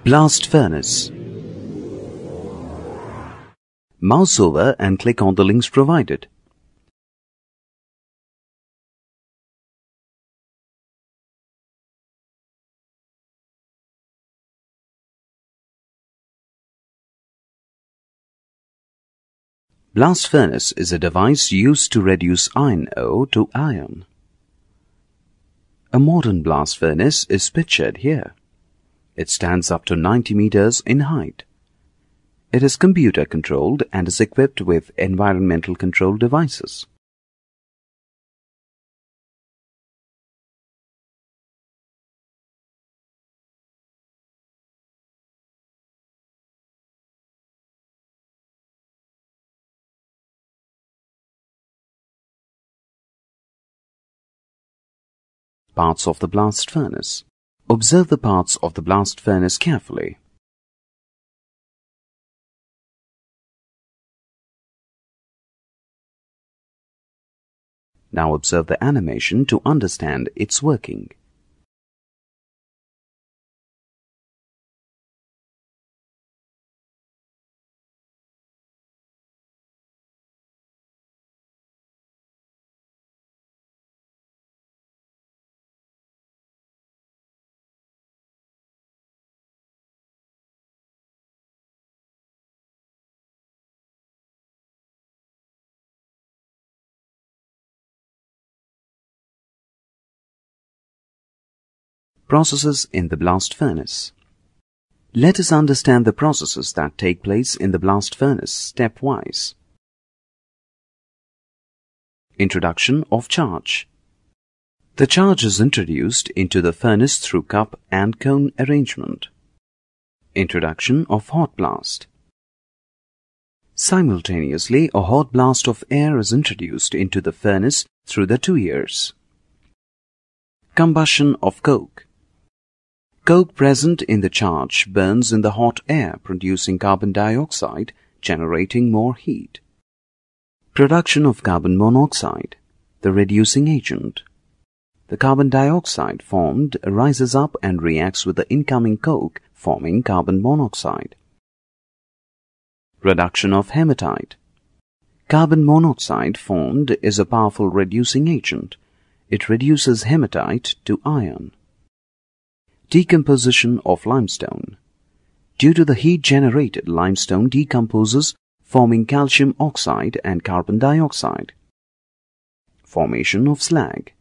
Blast furnace. Mouse over and click on the links provided. Blast furnace is a device used to reduce iron ore to iron. A modern blast furnace is pictured here. It stands up to 90 meters in height. It is computer controlled and is equipped with environmental control devices. Parts of the blast furnace. Observe the parts of the blast furnace carefully. Now observe the animation to understand its working. Processes in the blast furnace. Let us understand the processes that take place in the blast furnace stepwise. Introduction of charge. The charge is introduced into the furnace through cup and cone arrangement. Introduction of hot blast. Simultaneously, a hot blast of air is introduced into the furnace through the two ears. Combustion of coke. Coke present in the charge burns in the hot air, producing carbon dioxide, generating more heat. Production of carbon monoxide, the reducing agent. The carbon dioxide formed rises up and reacts with the incoming coke, forming carbon monoxide. Reduction of hematite. Carbon monoxide formed is a powerful reducing agent. It reduces hematite to iron. Decomposition of limestone. Due to the heat generated, limestone decomposes, forming calcium oxide and carbon dioxide. Formation of slag.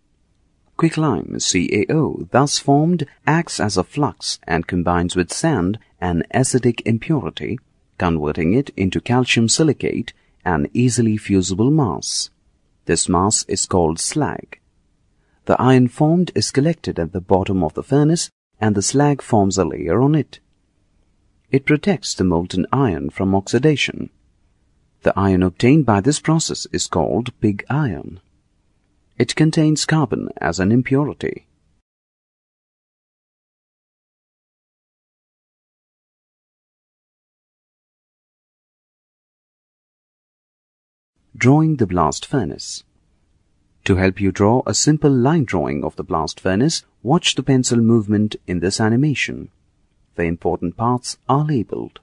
Quicklime, CaO, thus formed, acts as a flux and combines with sand, an acidic impurity, converting it into calcium silicate, an easily fusible mass. This mass is called slag. The iron formed is collected at the bottom of the furnace, and the slag forms a layer on it. It protects the molten iron from oxidation. The iron obtained by this process is called pig iron. It contains carbon as an impurity. Drawing the blast furnace. To help you draw a simple line drawing of the blast furnace, watch the pencil movement in this animation. The important parts are labeled.